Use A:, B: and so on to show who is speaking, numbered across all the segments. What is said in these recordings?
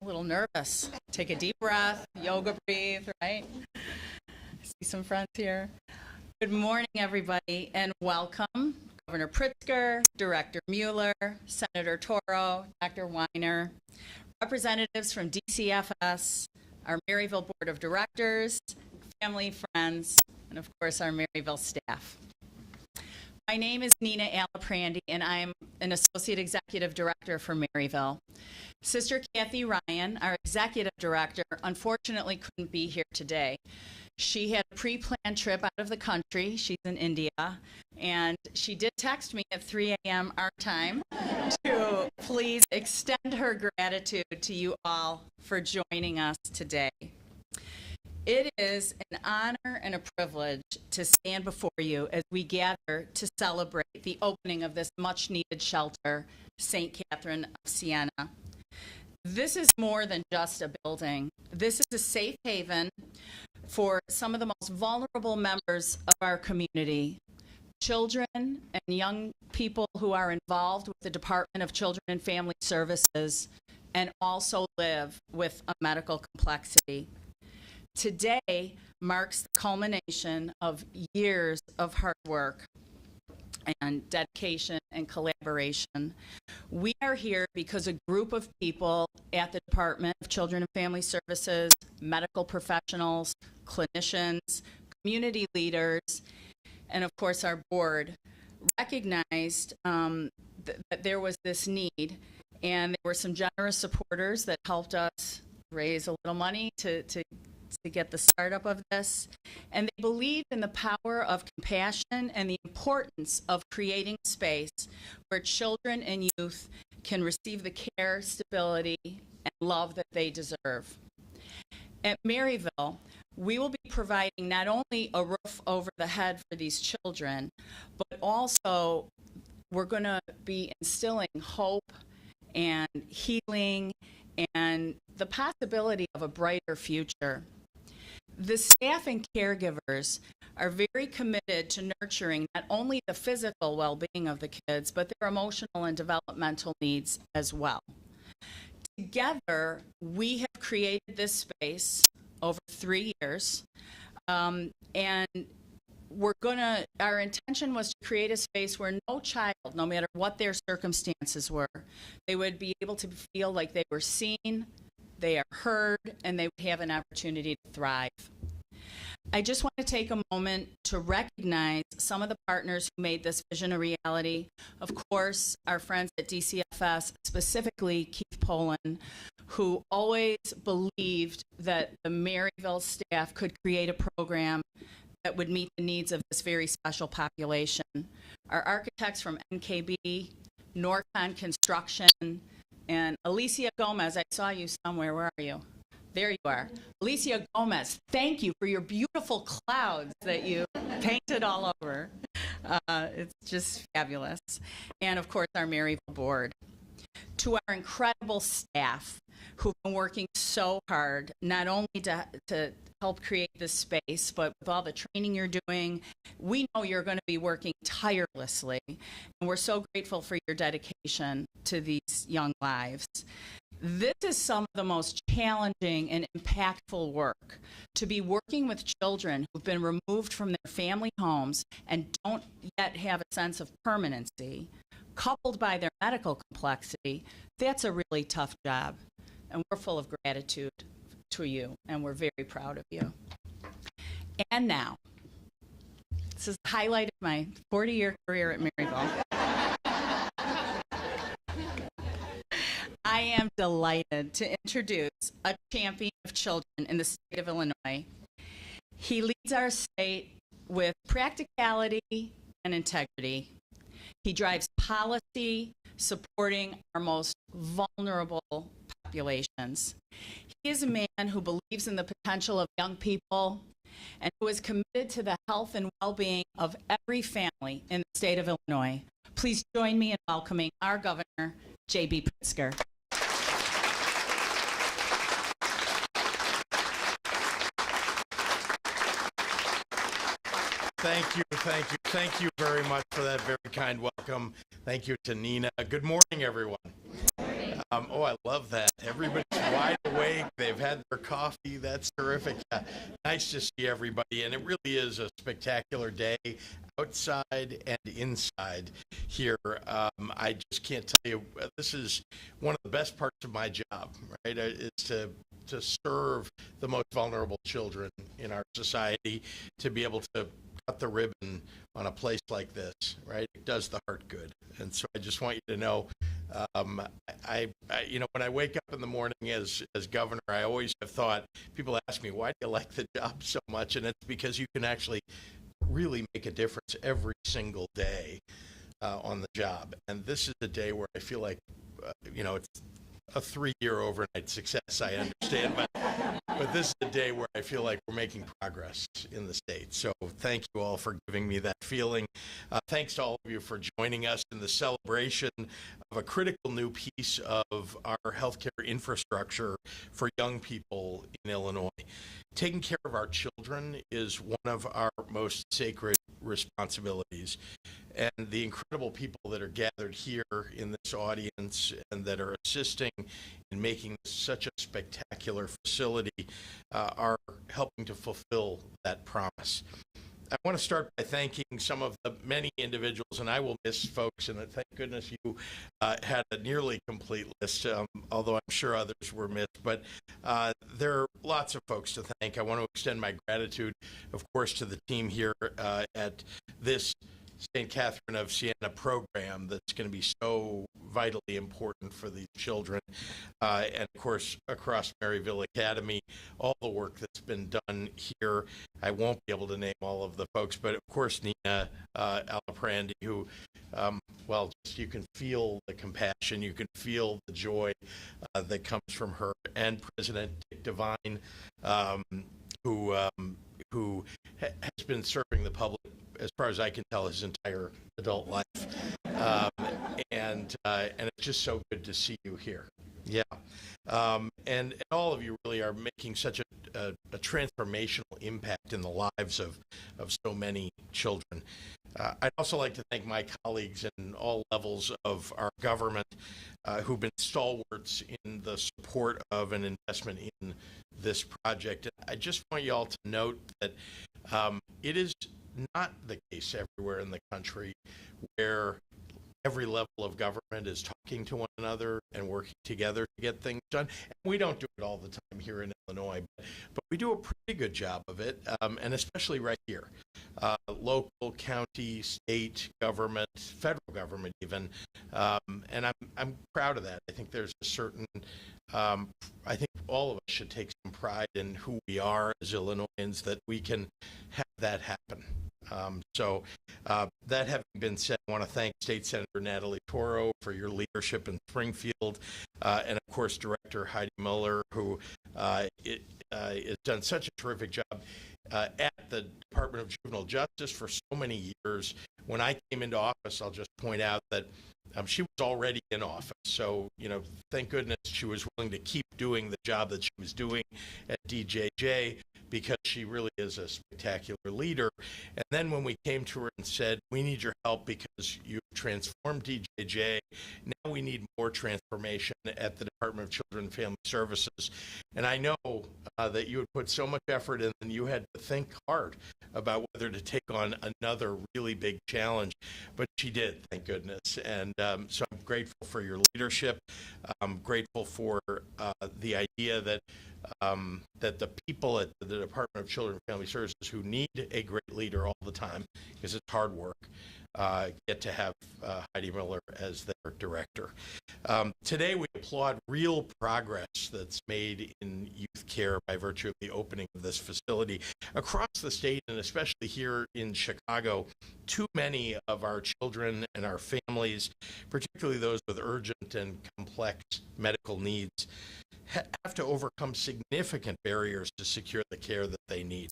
A: little nervous. Take a deep breath, yoga breathe, right? See some friends here. Good morning, everybody, and welcome. Governor Pritzker, Director Mueller, Senator Toro, Dr. Weiner, representatives from DCFS, our Maryville Board of Directors, family, friends, and of course our Maryville staff. My name is Nina Alaprandy, and I am an Associate Executive Director for Maryville. Sister Kathy Ryan, our Executive Director, unfortunately couldn't be here today. She had a pre-planned trip out of the country. She's in India, and she did text me at 3 a.m. our time to please extend her gratitude to you all for joining us today. It is an honor and a privilege to stand before you as we gather to celebrate the opening of this much-needed shelter, St. Catherine of Siena. This is more than just a building. This is a safe haven for some of the most vulnerable members of our community, children and young people who are involved with the Department of Children and Family Services and also live with a medical complexity. Today marks the culmination of years of hard work and dedication and collaboration. We are here because a group of people at the Department of Children and Family Services, medical professionals, clinicians, community leaders, and of course our board recognized that there was this need, and there were some generous supporters that helped us raise a little money to get the startup of this, and they believed in the power of compassion and the importance of creating a space where children and youth can receive the care, stability, and love that they deserve. At Maryville, we will be providing not only a roof over the head for these children, but also we're going to be instilling hope and healing and the possibility of a brighter future. The staff and caregivers are very committed to nurturing not only the physical well-being of the kids, but their emotional and developmental needs as well. Together, we have created this space over 3 years, and our intention was to create a space where no child, no matter what their circumstances were, they would be able to feel like they were seen, they are heard, and they would have an opportunity to thrive. I just want to take a moment to recognize some of the partners who made this vision a reality. Of course, our friends at DCFS, specifically Keith Poland, who always believed that the Maryville staff could create a program that would meet the needs of this very special population. Our architects from NKB, Norcon Construction, and Alicia Gomez, I saw you somewhere, where are you? There you are. Alicia Gomez, thank you for your beautiful clouds that you painted all over. It's just fabulous. And of course, our Maryville board. To our incredible staff who've been working so hard, not only to help create this space, but with all the training you're doing, we know you're going to be working tirelessly. And we're so grateful for your dedication to these young lives. This is some of the most challenging and impactful work, to be working with children who've been removed from their family homes and don't yet have a sense of permanency, coupled by their medical complexity. That's a really tough job, and we're full of gratitude to you, and we're very proud of you. And now, this is the highlight of my 40-year career at Maryville. I am delighted to introduce a champion of children in the state of Illinois. He leads our state with practicality and integrity. He drives policy supporting our most vulnerable populations. He is a man who believes in the potential of young people and who is committed to the health and well-being of every family in the state of Illinois. Please join me in welcoming our Governor, J.B. Pritzker.
B: Thank you very much for that very kind welcome. Thank you to Nina. Good morning, everyone. Oh, I love that. Everybody's wide awake. They've had their coffee. That's terrific. Nice to see everybody. And it really is a spectacular day outside and inside here. I just can't tell you, this is one of the best parts of my job, right? Is to serve the most vulnerable children in our society, to be able to cut the ribbon on a place like this, right? It does the heart good. And so I just want you to know, when I wake up in the morning as governor, I always have thought, people ask me, why do you like the job so much? And it's because you can actually really make a difference every single day on the job. And this is a day where I feel like, it's a 3-year overnight success, I understand, but this is a day where I feel like we're making progress in the state. So thank you all for giving me that feeling. Thanks to all of you for joining us in the celebration of a critical new piece of our healthcare infrastructure for young people in Illinois. Taking care of our children is one of our most sacred responsibilities. And the incredible people that are gathered here in this audience and that are assisting in making this such a spectacular facility are helping to fulfill that promise. I want to start by thanking some of the many individuals, and I will miss folks, and thank goodness you had a nearly complete list, although I'm sure others were missed. But there are lots of folks to thank. I want to extend my gratitude, of course, to the team here at this St. Catherine of Siena program that's going to be so vitally important for these children. And of course, across Maryville Academy, all the work that's been done here. I won't be able to name all of the folks, but of course, Nina Alaprandi, who, you can feel the compassion, you can feel the joy that comes from her, and President Dick Devine, who has been serving the public, as far as I can tell, his entire adult life. And it's just so good to see you here. Yeah. And all of you really are making such a transformational impact in the lives of so many children. I'd also like to thank my colleagues in all levels of our government who've been stalwarts in the support of an investment in this project. I just want you all to note that it is not the case everywhere in the country where every level of government is talking to one another and working together to get things done. And we don't do it all the time here in Illinois, but we do a pretty good job of it, and especially right here. Local, county, state government, federal government even, and I'm proud of that. I think there's a certain, I think all of us should take some pride in who we are as Illinoisans, that we can have that happen. That having been said, I want to thank State Senator Natalie Toro for your leadership in Springfield, and of course Director Heidi Muller, who has done such a terrific job at the Department of Juvenile Justice for so many years. When I came into office, I'll just point out that she was already in office. So, thank goodness she was willing to keep doing the job that she was doing at DJJ, because she really is a spectacular leader. And then when we came to her and said, we need your help because you transformed DJJ, now we need more transformation at the Department of Children and Family Services. And I know that you had put so much effort in, and you had to think hard about whether to take on another really big challenge, but she did, thank goodness. And so I'm grateful for your leadership. I'm grateful for the idea that the people at the Department of Children and Family Services, who need a great leader all the time because it's hard work, get to have Heidi Miller as their director. Today we applaud real progress that's made in youth care by virtue of the opening of this facility. Across the state, and especially here in Chicago, too many of our children and our families, particularly those with urgent and complex medical needs, have to overcome significant barriers to secure the care that they need.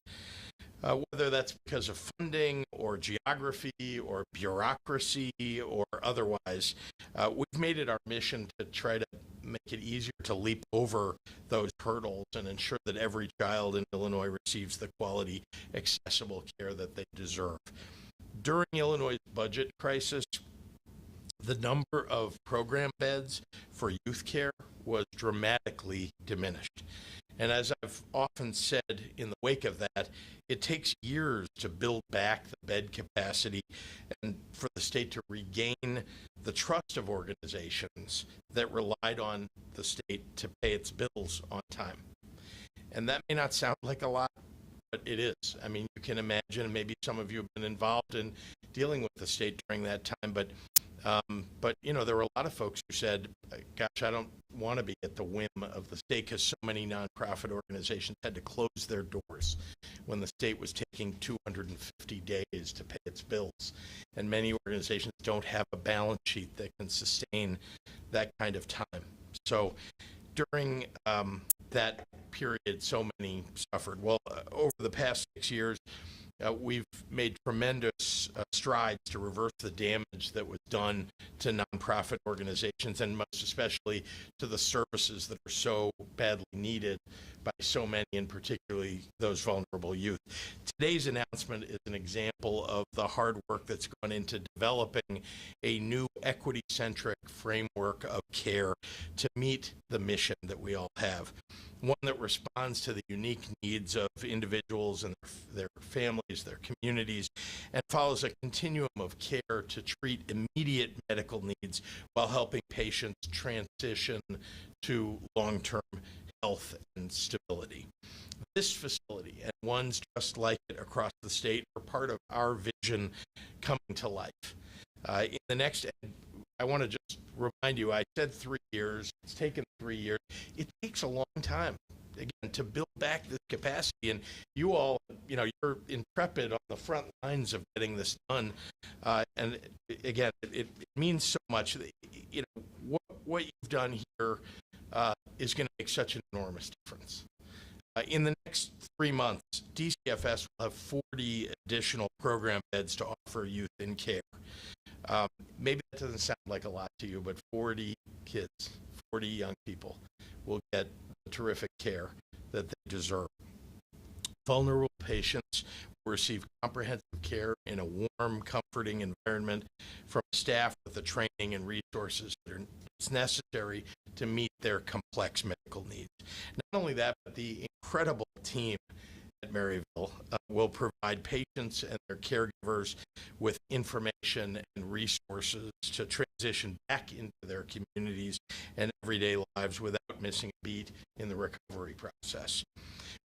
B: Whether that's because of funding or geography or bureaucracy or otherwise, we've made it our mission to try to make it easier to leap over those hurdles and ensure that every child in Illinois receives the quality, accessible care that they deserve. During Illinois' budget crisis, the number of program beds for youth care was dramatically diminished. And as I've often said in the wake of that, it takes years to build back the bed capacity and for the state to regain the trust of organizations that relied on the state to pay its bills on time. And that may not sound like a lot, but it is. I mean, you can imagine, maybe some of you have been involved in dealing with the state during that time, but you know, there were a lot of folks who said, gosh, I don't want to be at the whim of the state, because so many nonprofit organizations had to close their doors when the state was taking 250 days to pay its bills. And many organizations don't have a balance sheet that can sustain that kind of time. So during that period, so many suffered. Well, over the past 6 years, we've made tremendous strides to reverse the damage that was done to nonprofit organizations, and most especially to the services that are so badly needed by so many, and particularly those vulnerable youth. Today's announcement is an example of the hard work that's gone into developing a new equity-centric framework of care to meet the mission that we all have. One that responds to the unique needs of individuals and their families, their communities, and follows a continuum of care to treat immediate medical needs while helping patients transition to long-term health and stability. This facility and ones just like it across the state are part of our vision coming to life. In the next, I want to just remind you, I said 3 years. It's taken 3 years. It takes a long time, again, to build back this capacity. And you all, you know, you're intrepid on the front lines of getting this done. And again, it means so much. You know, what you've done here is going to make such an enormous difference. In the next 3 months, DCFS will have 40 additional program beds to offer youth in care. Maybe that doesn't sound like a lot to you, but 40 kids, 40 young people will get the terrific care that they deserve. Vulnerable patients will receive comprehensive care in a warm, comforting environment from staff with the training and resources that are necessary to meet their complex medical needs. Not only that, but the incredible team at Maryville will provide patients and their caregivers with information and resources to transition back into their communities and everyday lives without missing a beat in the recovery process.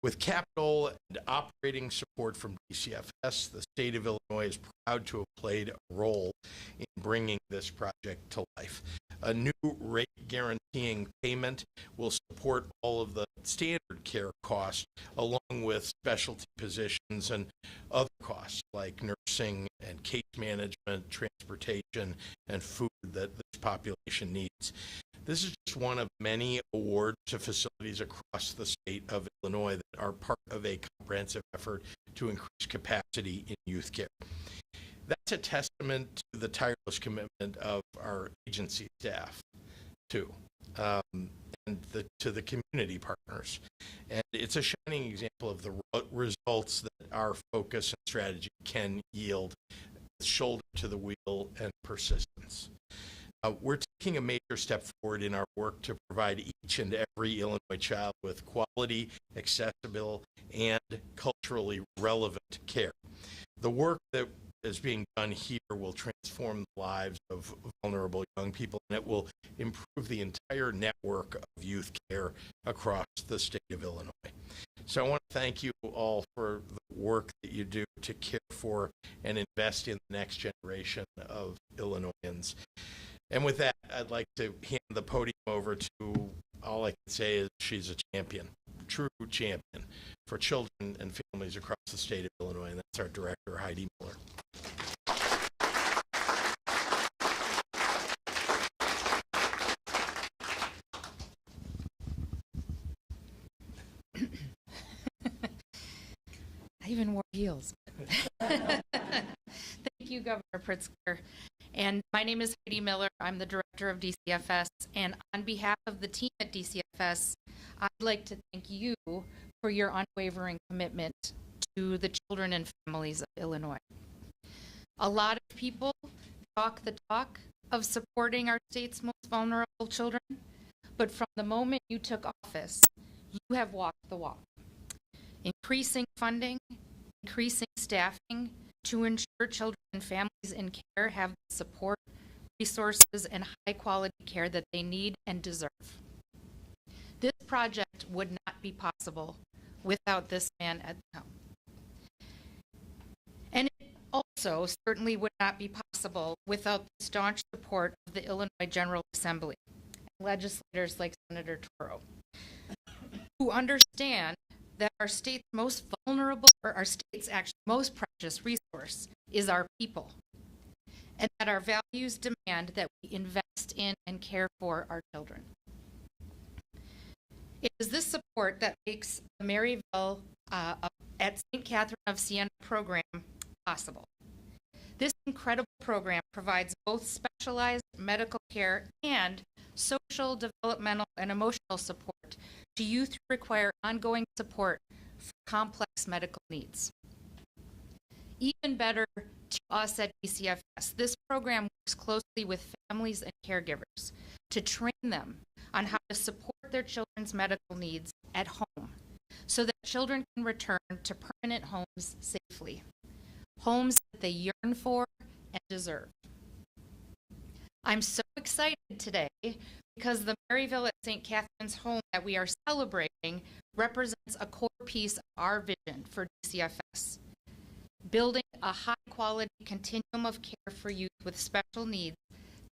B: With capital and operating support from DCFS, the state of Illinois is proud to have played a role in bringing this project to life. A new rate guaranteeing payment will support all of the standard care costs, along with specialty positions and other costs like nursing and case management, transportation, and food that this population needs. This is just one of many awards to facilities across the state of Illinois that are part of a comprehensive effort to increase capacity in youth care. That's a testament to the tireless commitment of our agency staff, too, and to the community partners. And it's a shining example of the results that our focus and strategy can yield with shoulder to the wheel and persistence. We're taking a major step forward in our work to provide each and every Illinois child with quality, accessible, and culturally relevant care. The work that is being done here will transform the lives of vulnerable young people, and it will improve the entire network of youth care across the state of Illinois. So I want to thank you all for the work that you do to care for and invest in the next generation of Illinoisans. And with that, I'd like to hand the podium over to, all I can say is she's a champion, true champion for children and families across the state of Illinois, and that's our director, Heidi Miller.
A: I even wore heels. Thank you, Governor Pritzker. And my name is Heidi Miller. I'm the director of DCFS. And on behalf of the team at DCFS, I'd like to thank you for your unwavering commitment to the children and families of Illinois. A lot of people talk the talk,
C: of supporting our state's most vulnerable children, but from the moment you took office, you have walked the walk. Increasing funding, increasing staffing to ensure children and families in care have the support, resources, and high-quality care that they need and deserve. This project would not be possible without this man at the helm. And it also certainly would not be possible without the staunch support of the Illinois General Assembly and legislators like Senator Toro, who understand that our state's most vulnerable, or our state's actually most precious resource is our people, and that our values demand that we invest in and care for our children. It is this support that makes the Maryville at St. Catherine of Siena program possible. This incredible program provides both specialized medical care and social, developmental, and emotional support to youth who require ongoing support for complex medical needs. Even better to us at DCFS, this program works closely with families and caregivers to train them on how to support their children's medical needs at home so that children can return to permanent homes safely, homes that they yearn for and deserve. I'm so excited today because the Maryville at St. Catherine's home that we are celebrating represents a core piece of our vision for DCFS, building a high-quality continuum of care for youth with special needs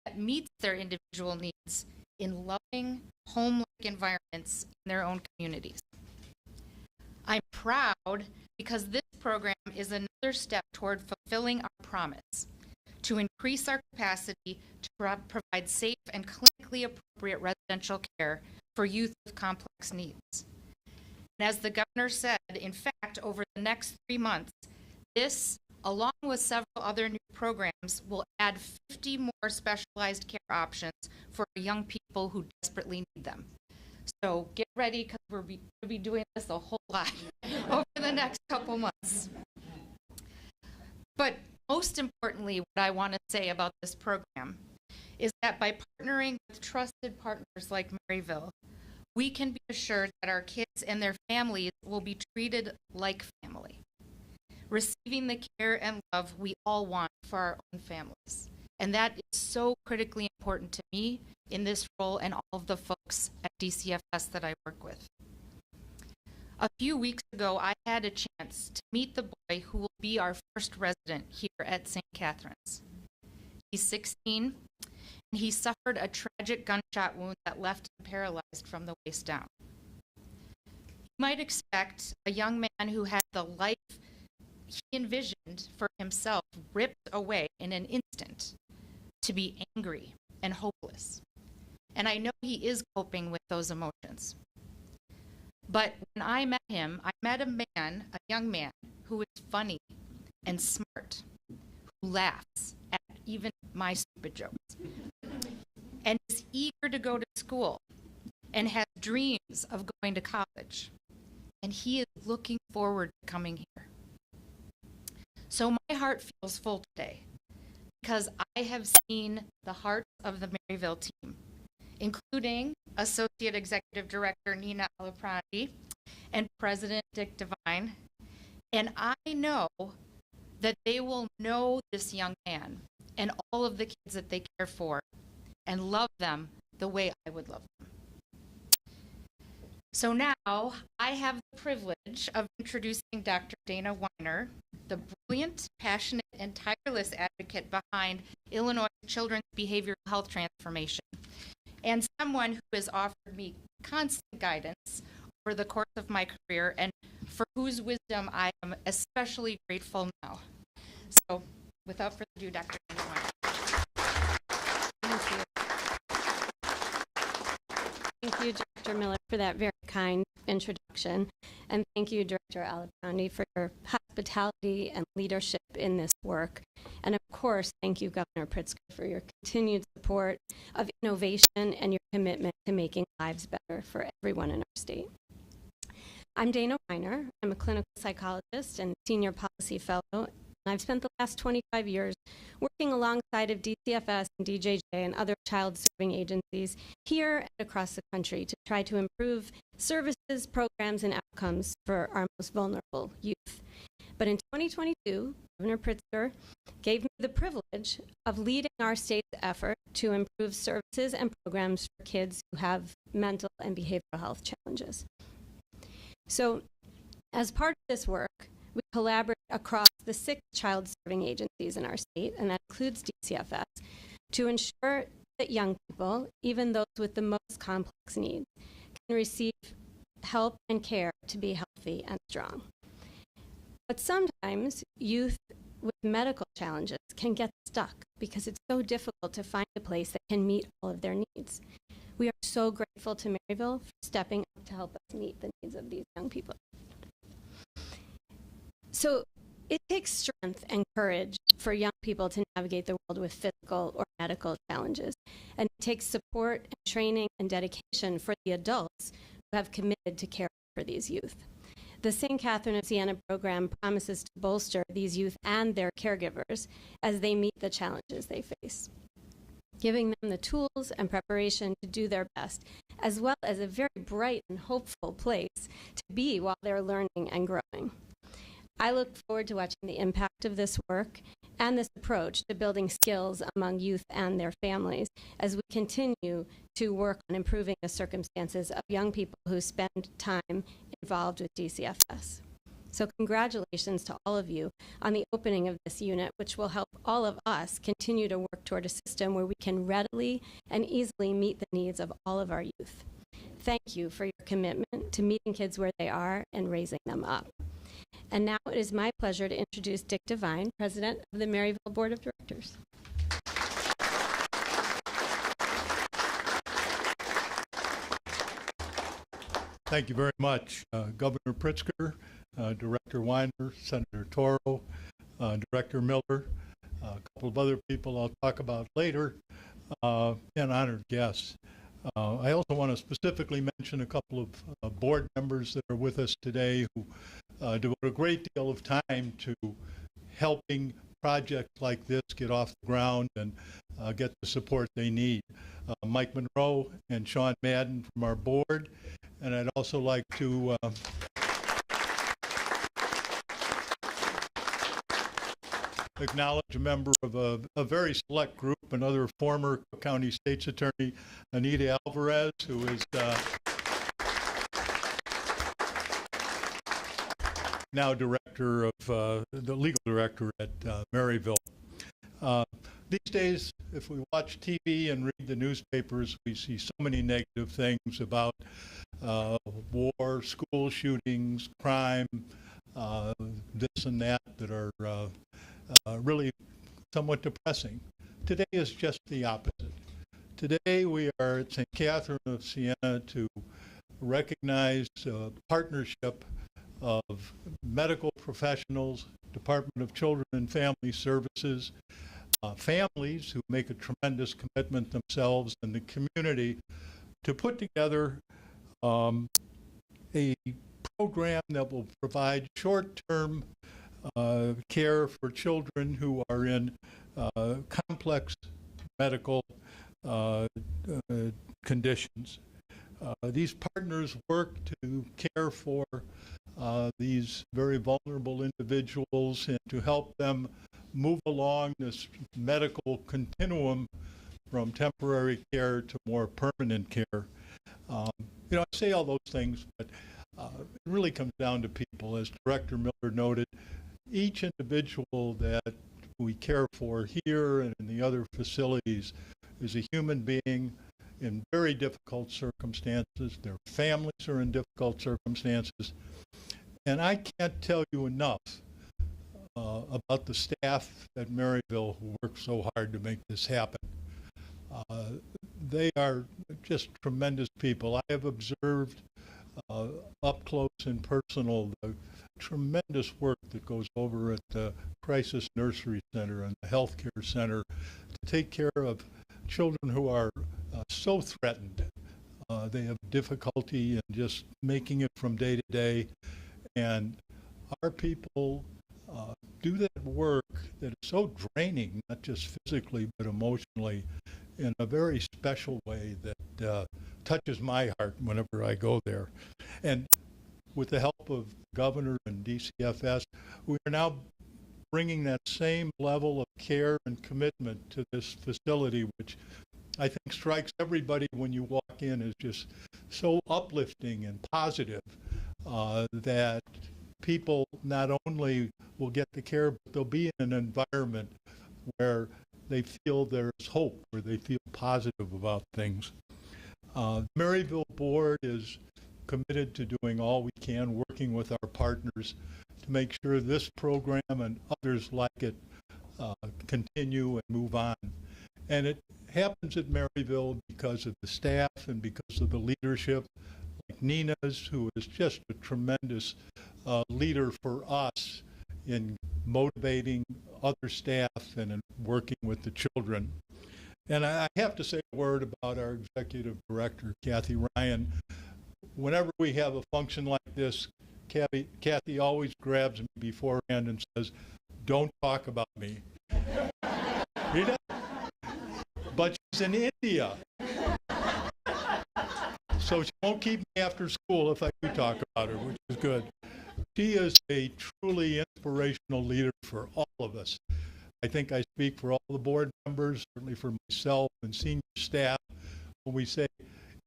C: that meets their individual needs in loving, home-like environments in their own communities. I'm proud because this program is another step toward fulfilling our promise to increase our capacity to provide safe and clinically appropriate residential care for youth with complex needs. And as the governor said, in fact, over the next 3 months, this, along with several other new programs, will add 50 more specialized care options for young people who desperately need them. So get ready, because we're going to be doing this a whole lot over the next couple months. But most importantly, what I want to say about this program is that by partnering with trusted partners like Maryville, we can be assured that our kids and their families will be treated like family, receiving the care and love we all want for our own families. And that is so critically important to me in this role and all of the folks at DCFS that I work with. A few weeks ago, I had a chance to meet the boy who will be our first resident here at St. Catherine's. He's 16, and he suffered a tragic gunshot wound that left him paralyzed from the waist down. You might expect a young man who had the life he envisioned for himself ripped away in an instant to be angry and hopeless. And I know he is coping with those emotions. But when I met him, I met a young man, who is funny and smart, who laughs at even my stupid jokes, and is eager to go to school and has dreams of going to college. And he is looking forward to coming here. So my heart feels full today because I have seen the hearts of the Maryville team, including Associate Executive Director Nina Alaprandi and President Dick Devine. And I know that they will know this young man and all of the kids that they care for and love them the way I would love them. So now I have the privilege of introducing Dr. Dana Weiner, the brilliant, passionate, and tireless advocate behind Illinois Children's Behavioral Health Transformation, and someone who has offered me constant guidance over the course of my career and for whose wisdom I am especially grateful now. So without further ado, Dr. Dana Weiner.
D: Thank you. Thank you, Director Miller, for that very kind introduction. And thank you, Director Alaprandi, for your hospitality and leadership in this work. And of course, thank you, Governor Pritzker, for your continued support of innovation and your commitment to making lives better for everyone in our state. I'm Dana Weiner. I'm a clinical psychologist and senior policy fellow and I've spent the last 25 years working alongside of DCFS and DJJ and other child-serving agencies here and across the country to try to improve services, programs, and outcomes for our most vulnerable youth. But in 2022, Governor Pritzker gave me the privilege of leading our state's effort to improve services and programs for kids who have mental and behavioral health challenges. So, as part of this work, we collaborate across the 6 child-serving agencies in our state, and that includes DCFS, to ensure that young people, even those with the most complex needs, can receive help and care to be healthy and strong. But sometimes youth with medical challenges can get stuck because it's so difficult to find a place that can meet all of their needs. We are so grateful to Maryville for stepping up to help us meet the needs of these young people. So it takes strength and courage for young people to navigate the world with physical or medical challenges. And it takes support and training and dedication for the adults who have committed to care for these youth. The St. Catherine of Siena program promises to bolster these youth and their caregivers as they meet the challenges they face, giving them the tools and preparation to do their best, as well as a very bright and hopeful place to be while they're learning and growing. I look forward to watching the impact of this work and this approach to building skills among youth and their families as we continue to work on improving the circumstances of young people who spend time involved with DCFS. So congratulations to all of you on the opening of this unit, which will help all of us continue to work toward a system where we can readily and easily meet the needs of all of our youth. Thank you for your commitment to meeting kids where they are and raising them up. And now it is my pleasure to introduce Dick Devine, President of the Maryville Board of Directors.
E: Thank you very much, Governor Pritzker, Director Weiner, Senator Toro, Director Miller, a couple of other people I'll talk about later, and honored guests. I also want to specifically mention a couple of board members that are with us today who devote a great deal of time to helping projects like this get off the ground and get the support they need. Mike Monroe and Sean Madden from our board. And I'd also like to acknowledge a member of a very select group, another former Cook County State's Attorney, Anita Alvarez, who is now director of the legal director at Maryville. These days, if we watch TV and read the newspapers, we see so many negative things about war, school shootings, crime, this and that are really somewhat depressing. Today is just the opposite. Today we are at St. Catherine of Siena to recognize a partnership of medical professionals, Department of Children and Family Services, families who make a tremendous commitment themselves and the community to put together a program that will provide short-term care for children who are in complex medical conditions. These partners work to care for these very vulnerable individuals and to help them move along this medical continuum from temporary care to more permanent care. I say all those things, but it really comes down to people. As Director Miller noted, each individual that we care for here and in the other facilities is a human being in very difficult circumstances. Their families are in difficult circumstances. And I can't tell you enough about the staff at Maryville who work so hard to make this happen. They are just tremendous people. I have observed up close and personal the tremendous work that goes over at the Crisis Nursery Center and the Healthcare Center to take care of children who are so threatened. They have difficulty in just making it from day to day. And our people do that work that is so draining, not just physically but emotionally, in a very special way that touches my heart whenever I go there. And with the help of the governor and DCFS, we are now bringing that same level of care and commitment to this facility, which I think strikes everybody when you walk in as just so uplifting and positive that people not only will get the care, but they'll be in an environment where they feel there's hope, where they feel positive about things. The Maryville Board is committed to doing all we can, working with our partners to make sure this program and others like it continue and move on. And it happens at Maryville because of the staff and because of the leadership, like Nina's, who is just a tremendous leader for us in motivating other staff and in working with the children. And I have to say a word about our executive director, Kathy Ryan. Whenever we have a function like this, Kathy always grabs me beforehand and says, "Don't talk about me." But she's in India, so she won't keep me after school if I do talk about her, which is good. She is a truly inspirational leader for all of us. I think I speak for all the board members, certainly for myself and senior staff, when we say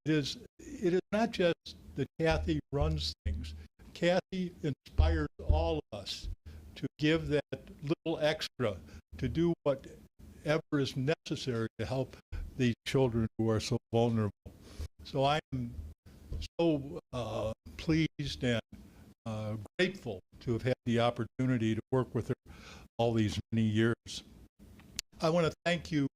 E: it is not just that Kathy runs things. Kathy inspires all of us to give that little extra, to do whatever is necessary to help these children who are so vulnerable. So I am so pleased and grateful to have had the opportunity to work with her all these many years. I want to thank you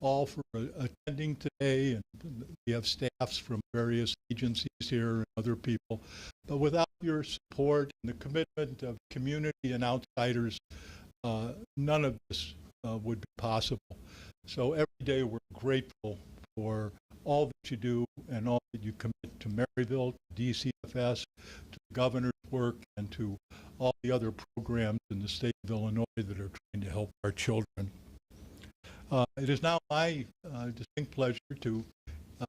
E: all for attending today, and we have staffs from various agencies here and other people. But without your support and the commitment of community and outsiders, none of this would be possible. So every day we're grateful for all that you do and all that you commit to Maryville, to DCFS, to the governor's work, and to all the other programs in the state of Illinois that are trying to help our children. It is now my distinct pleasure to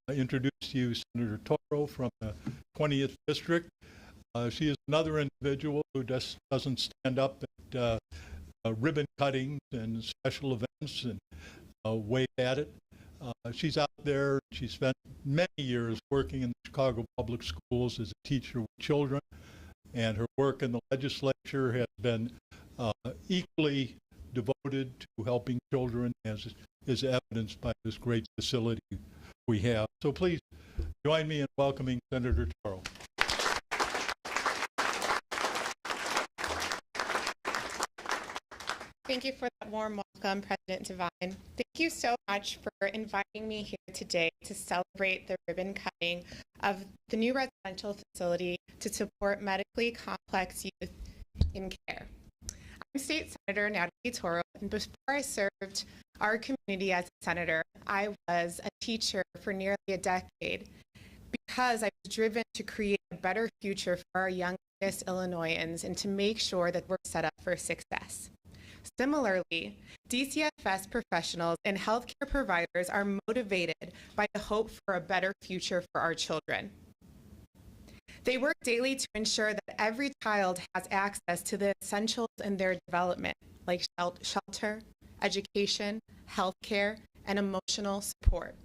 E: introduce to you Senator Toro from the 20th District. She is another individual who just doesn't stand up at ribbon cuttings and special events and wave at it. She's out there. She spent many years working in the Chicago Public Schools as a teacher with children, and her work in the legislature has been equally devoted to helping children, as is evidenced by this great facility we have. So please join me in welcoming Senator Toro.
F: Thank you for that warm welcome, President Devine. Thank you so much for inviting me here today to celebrate the ribbon cutting of the new residential facility to support medically complex youth in care. I'm State Senator Natalie Toro, and before I served our community as a senator, I was a teacher for nearly a decade because I was driven to create a better future for our youngest Illinoisans and to make sure that we're set up for success. Similarly, DCFS professionals and healthcare providers are motivated by the hope for a better future for our children. They work daily to ensure that every child has access to the essentials in their development, like shelter, education, healthcare, and emotional support.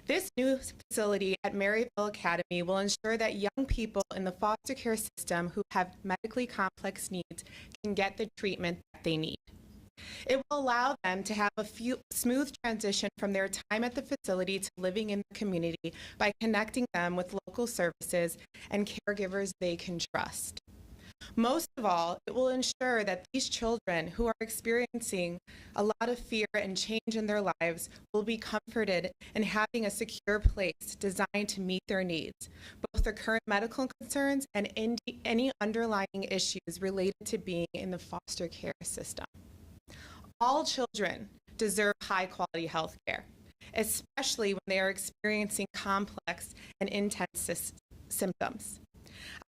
F: This new facility at Maryville Academy will ensure that young people in the foster care system who have medically complex needs can get the treatment that they need. It will allow them to have a smooth transition from their time at the facility to living in the community by connecting them with local services and caregivers they can trust. Most of all, it will ensure that these children who are experiencing a lot of fear and change in their lives will be comforted in having a secure place designed to meet their needs, both their current medical concerns and any underlying issues related to being in the foster care system. All children deserve high-quality health care, especially when they are experiencing complex and intense symptoms.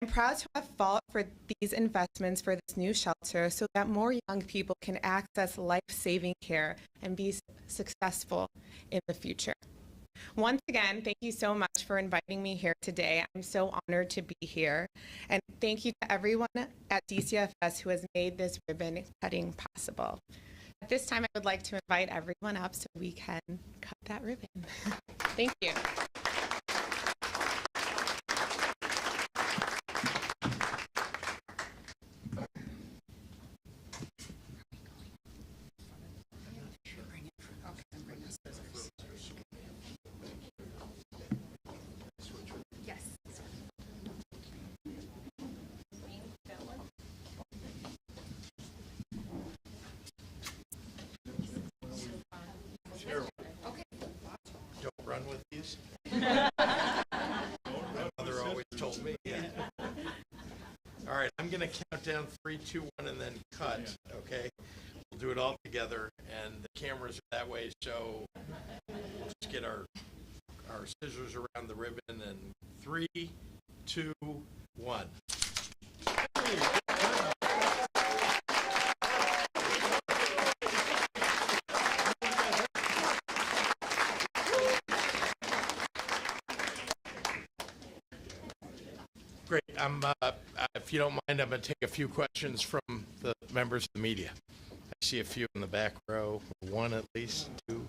F: I'm proud to have fought for these investments for this new shelter so that more young people can access life-saving care and be successful in the future. Once again, thank you so much for inviting me here today. I'm so honored to be here. And thank you to everyone at DCFS who has made this ribbon cutting possible. At this time, I would like to invite everyone up so we can cut that ribbon. Thank you.
B: Don't run with these. My mother always told me. All right, I'm going to count down 3, 2, 1, and then cut, okay? We'll do it all together, and the cameras are that way, so we'll just get our scissors around the ribbon, and 3, 2, 1. Great. If you don't mind, I'm going to take a few questions from the members of the media. I see a few in the back row, one at least, 2.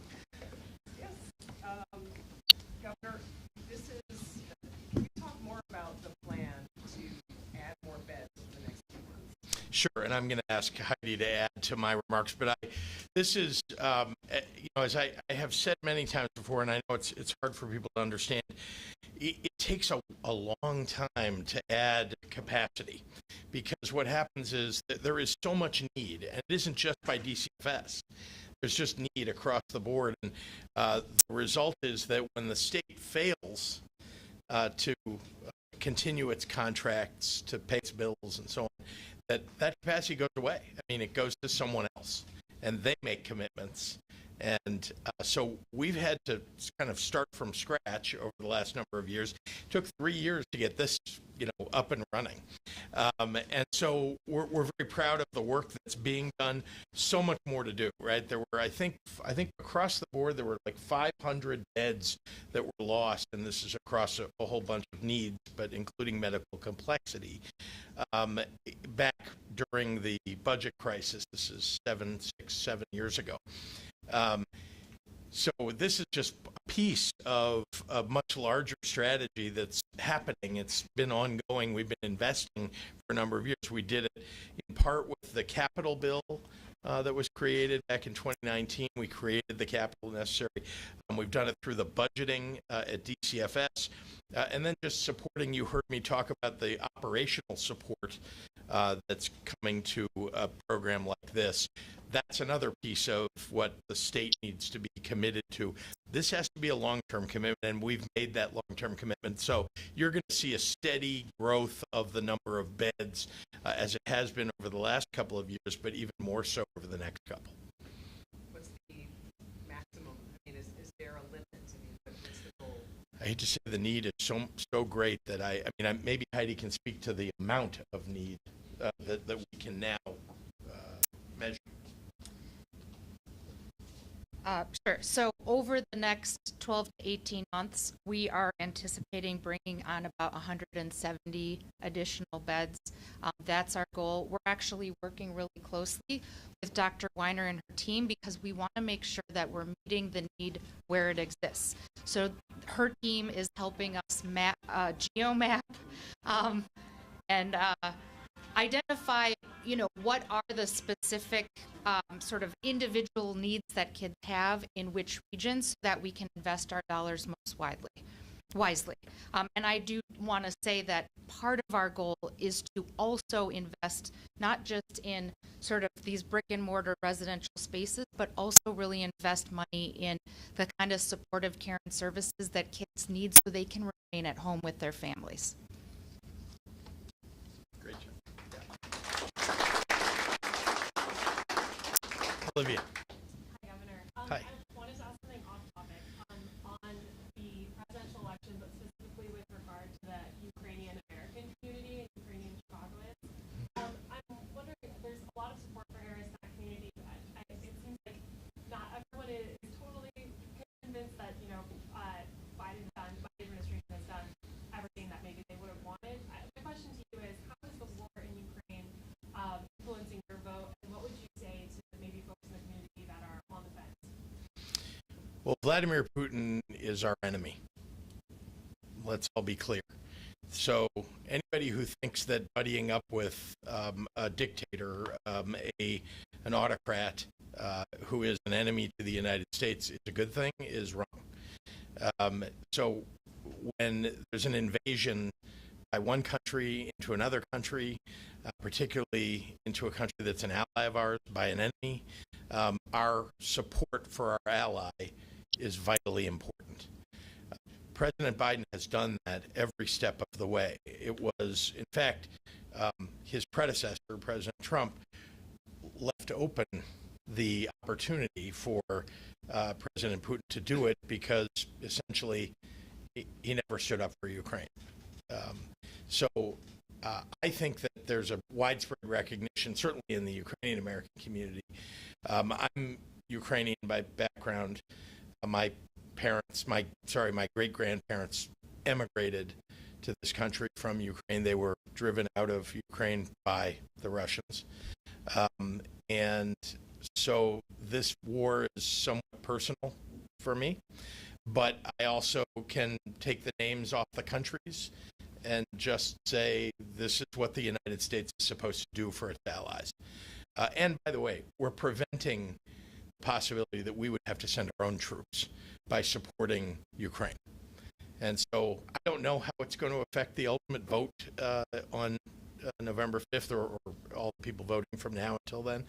G: Yes, Governor, can you talk more about the plan to add more beds in the next few months?
B: Sure, and I'm going to ask Heidi to add to my remarks, but this is, as I have said many times before, and I know it's hard for people to understand, it takes a long time to add capacity, because what happens is that there is so much need, and it isn't just by DCFS. There's just need across the board, and the result is that when the state fails to continue its contracts, to pay its bills and so on, that capacity goes away. I mean, it goes to someone else, and they make commitments. And so we've had to kind of start from scratch over the last number of years. It took 3 years to get this, up and running. And so we're very proud of the work that's being done. So much more to do, right? There were, I think across the board, there were like 500 beds that were lost, and this is across a whole bunch of needs, but including medical complexity. Back during the budget crisis, this is 7 years ago. So this is just a piece of a much larger strategy that's happening. It's been ongoing. We've been investing for a number of years. We did it in part with the capital bill that was created back in 2019. We created the capital necessary. We've done it through the budgeting at DCFS. And then just supporting, you heard me talk about the operational support that's coming to a program like this. That's another piece of what the state needs to be committed to. This has to be a long-term commitment, and we've made that long-term commitment. So you're going to see a steady growth of the number of beds as it has been over the last couple of years, but even more so over the next couple.
G: What's the maximum? I mean, is there a limit? I mean, what's the goal?
B: I hate to say the need is so great that maybe Heidi can speak to the amount of need that we can now measure.
C: Sure. So over the next 12 to 18 months, we are anticipating bringing on about 170 additional beds. That's our goal. We're actually working really closely with Dr. Weiner and her team because we want to make sure that we're meeting the need where it exists. So her team is helping us geomap and identify, what are the specific sort of individual needs that kids have in which regions so that we can invest our dollars most wisely. And I do want to say that part of our goal is to also invest not just in sort of these brick and mortar residential spaces, but also really invest money in the kind of supportive care and services that kids need so they can remain at home with their families.
B: Great job. Olivia.
H: Hi, Governor.
B: Hi.
H: I wanted to ask something off topic on the presidential election, but specifically with regard to the Ukrainian American community
B: Well, Vladimir Putin is our enemy. Let's all be clear. So anybody who thinks that buddying up with a dictator, an autocrat who is an enemy to the United States is a good thing is wrong. So when there's an invasion by one country into another country, particularly into a country that's an ally of ours by an enemy, our support for our ally is vitally important. President Biden has done that every step of the way. It was, in fact, his predecessor, President Trump, left open the opportunity for President Putin to do it because essentially he never stood up for Ukraine. So I think that there's a widespread recognition, certainly in the Ukrainian American community. I'm Ukrainian by background. My great-grandparents emigrated to this country from Ukraine. They were driven out of Ukraine by the Russians. And so this war is somewhat personal for me, but I also can take the names off the countries and just say this is what the United States is supposed to do for its allies. And by the way, we're preventing the possibility that we would have to send our own troops by supporting Ukraine. And so I don't know how it's going to affect the ultimate vote on November 5th or all the people voting from now until then.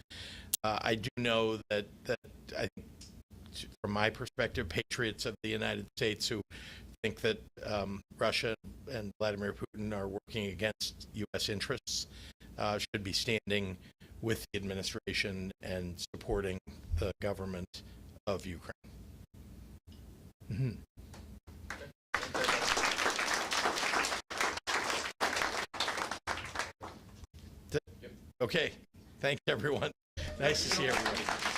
B: I do know that I think, from my perspective, patriots of the United States who think that Russia and Vladimir Putin are working against U.S. interests should be standing with the administration and supporting the government of Ukraine. Mm-hmm. Okay, thanks everyone. Nice to see everybody.